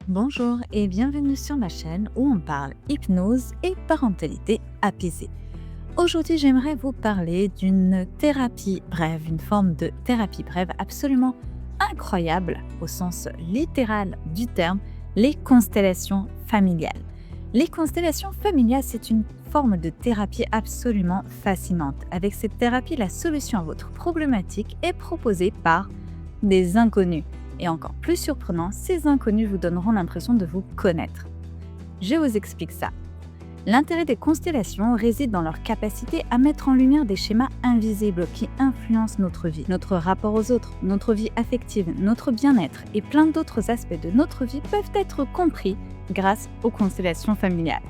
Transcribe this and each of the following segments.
Bonjour et bienvenue sur ma chaîne où on parle hypnose et parentalité apaisée. Aujourd'hui, j'aimerais vous parler d'une thérapie brève, une forme de thérapie brève absolument incroyable au sens littéral du terme, les constellations familiales. Les constellations familiales, c'est une forme de thérapie absolument fascinante. Avec cette thérapie, la solution à votre problématique est proposée par des inconnus. Et encore plus surprenant, ces inconnus vous donneront l'impression de vous connaître. Je vous explique ça. L'intérêt des constellations réside dans leur capacité à mettre en lumière des schémas invisibles qui influencent notre vie, notre rapport aux autres, notre vie affective, notre bien-être et plein d'autres aspects de notre vie peuvent être compris grâce aux constellations familiales.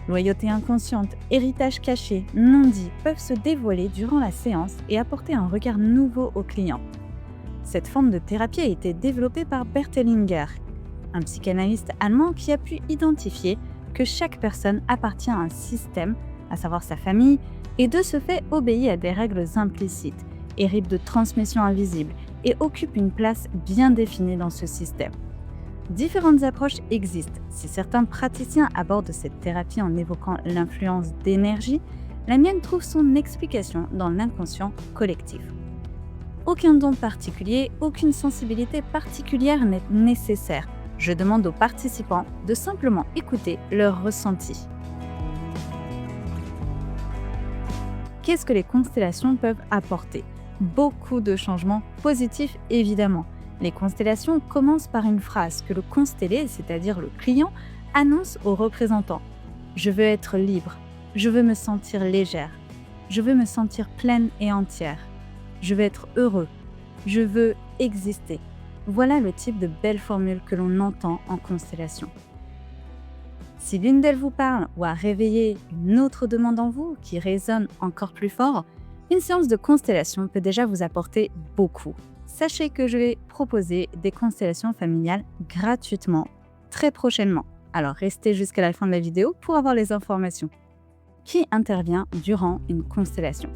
Loyauté inconsciente, héritage caché, non-dit peuvent se dévoiler durant la séance et apporter un regard nouveau au client. Cette forme de thérapie a été développée par Bert Hellinger, un psychanalyste allemand qui a pu identifier que chaque personne appartient à un système, à savoir sa famille, et de ce fait obéit à des règles implicites, hérite de transmission invisible et occupe une place bien définie dans ce système. Différentes approches existent. Si certains praticiens abordent cette thérapie en évoquant l'influence d'énergie, la mienne trouve son explication dans l'inconscient collectif. Aucun don particulier, aucune sensibilité particulière n'est nécessaire. Je demande aux participants de simplement écouter leur ressenti. Qu'est-ce que les constellations peuvent apporter ? Beaucoup de changements positifs évidemment. Les constellations commencent par une phrase que le constellé, c'est-à-dire le client, annonce au représentant. Je veux être libre, je veux me sentir légère, je veux me sentir pleine et entière. Je veux être heureux, je veux exister. Voilà le type de belles formules que l'on entend en constellation. Si l'une d'elles vous parle ou a réveillé une autre demande en vous qui résonne encore plus fort, une séance de constellation peut déjà vous apporter beaucoup. Sachez que je vais proposer des constellations familiales gratuitement très prochainement. Alors restez jusqu'à la fin de la vidéo pour avoir les informations. Qui intervient durant une constellation ?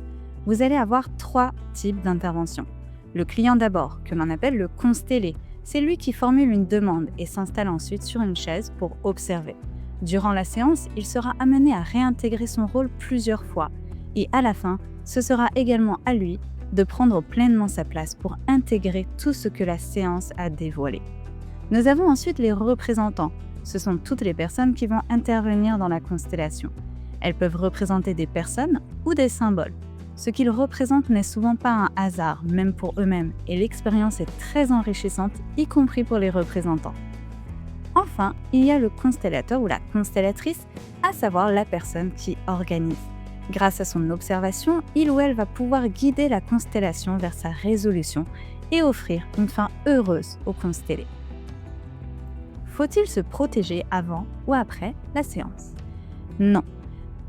Vous allez avoir 3 types d'interventions. Le client d'abord, que l'on appelle le constellé. C'est lui qui formule une demande et s'installe ensuite sur une chaise pour observer. Durant la séance, il sera amené à réintégrer son rôle plusieurs fois. Et à la fin, ce sera également à lui de prendre pleinement sa place pour intégrer tout ce que la séance a dévoilé. Nous avons ensuite les représentants. Ce sont toutes les personnes qui vont intervenir dans la constellation. Elles peuvent représenter des personnes ou des symboles. Ce qu'ils représentent n'est souvent pas un hasard, même pour eux-mêmes, et l'expérience est très enrichissante, y compris pour les représentants. Enfin, il y a le constellateur ou la constellatrice, à savoir la personne qui organise. Grâce à son observation, il ou elle va pouvoir guider la constellation vers sa résolution et offrir une fin heureuse au constellé. Faut-il se protéger avant ou après la séance ? Non,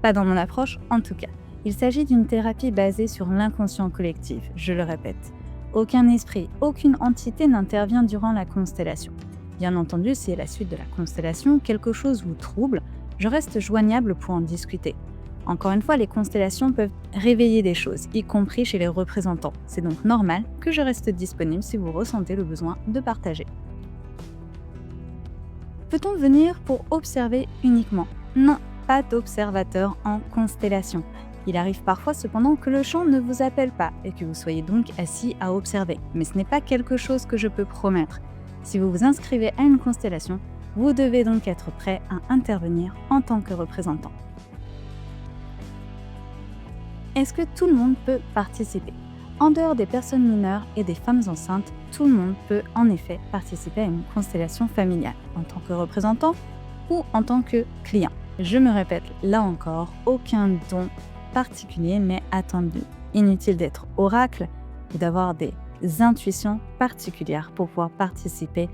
pas dans mon approche en tout cas. Il s'agit d'une thérapie basée sur l'inconscient collectif, je le répète. Aucun esprit, aucune entité n'intervient durant la constellation. Bien entendu, si à la suite de la constellation, quelque chose vous trouble, je reste joignable pour en discuter. Encore une fois, les constellations peuvent réveiller des choses, y compris chez les représentants. C'est donc normal que je reste disponible si vous ressentez le besoin de partager. Peut-on venir pour observer uniquement ? Non, pas d'observateur en constellation. Il arrive parfois cependant que le champ ne vous appelle pas et que vous soyez donc assis à observer. Mais ce n'est pas quelque chose que je peux promettre. Si vous vous inscrivez à une constellation, vous devez donc être prêt à intervenir en tant que représentant. Est-ce que tout le monde peut participer ? En dehors des personnes mineures et des femmes enceintes, tout le monde peut en effet participer à une constellation familiale, en tant que représentant ou en tant que client. Je me répète, là encore, aucun don particulier n'est attendu. Inutile d'être oracle ou d'avoir des intuitions particulières pour pouvoir participer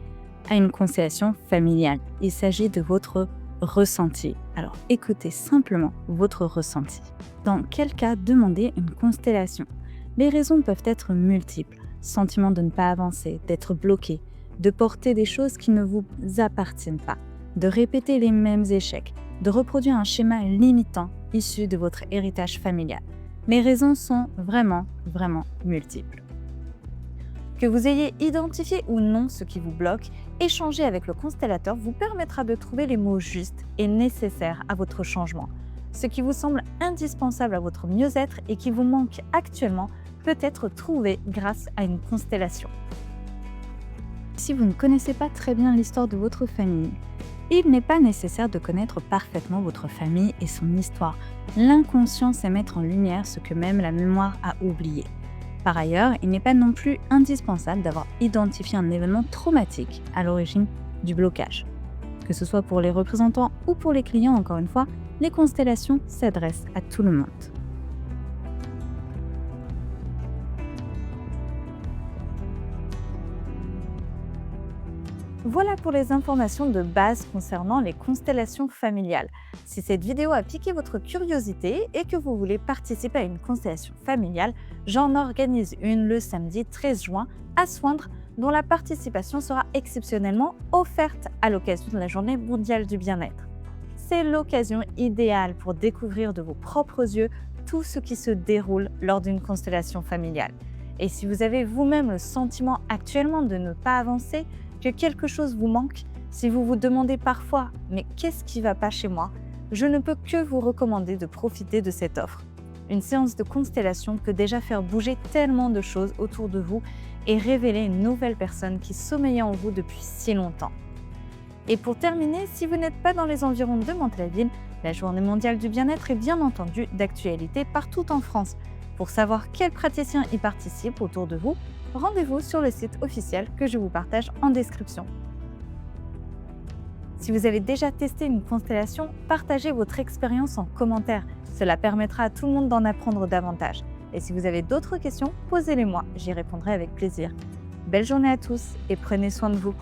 à une constellation familiale. Il s'agit de votre ressenti. Alors écoutez simplement votre ressenti. Dans quel cas demander une constellation ? Les raisons peuvent être multiples. Sentiment de ne pas avancer, d'être bloqué, de porter des choses qui ne vous appartiennent pas, de répéter les mêmes échecs, de reproduire un schéma limitant issu de votre héritage familial. Les raisons sont vraiment multiples. Que vous ayez identifié ou non ce qui vous bloque, échanger avec le constellateur vous permettra de trouver les mots justes et nécessaires à votre changement. Ce qui vous semble indispensable à votre mieux-être et qui vous manque actuellement peut être trouvé grâce à une constellation. Si vous ne connaissez pas très bien l'histoire de votre famille, il n'est pas nécessaire de connaître parfaitement votre famille et son histoire. L'inconscient sait mettre en lumière ce que même la mémoire a oublié. Par ailleurs, il n'est pas non plus indispensable d'avoir identifié un événement traumatique à l'origine du blocage. Que ce soit pour les représentants ou pour les clients, encore une fois, les constellations s'adressent à tout le monde. Voilà pour les informations de base concernant les constellations familiales. Si cette vidéo a piqué votre curiosité et que vous voulez participer à une constellation familiale, j'en organise une le samedi 13 juin à Soindre, dont la participation sera exceptionnellement offerte à l'occasion de la Journée mondiale du bien-être. C'est l'occasion idéale pour découvrir de vos propres yeux tout ce qui se déroule lors d'une constellation familiale. Et si vous avez vous-même le sentiment actuellement de ne pas avancer, que quelque chose vous manque, si vous vous demandez parfois « mais qu'est-ce qui ne va pas chez moi ?», je ne peux que vous recommander de profiter de cette offre. Une séance de constellation peut déjà faire bouger tellement de choses autour de vous et révéler une nouvelle personne qui sommeillait en vous depuis si longtemps. Et pour terminer, si vous n'êtes pas dans les environs de Mantes-la-Ville, la Journée mondiale du bien-être est bien entendu d'actualité partout en France. Pour savoir quels praticiens y participent autour de vous, rendez-vous sur le site officiel que je vous partage en description. Si vous avez déjà testé une constellation, partagez votre expérience en commentaire. Cela permettra à tout le monde d'en apprendre davantage. Et si vous avez d'autres questions, posez-les-moi, j'y répondrai avec plaisir. Belle journée à tous et prenez soin de vous.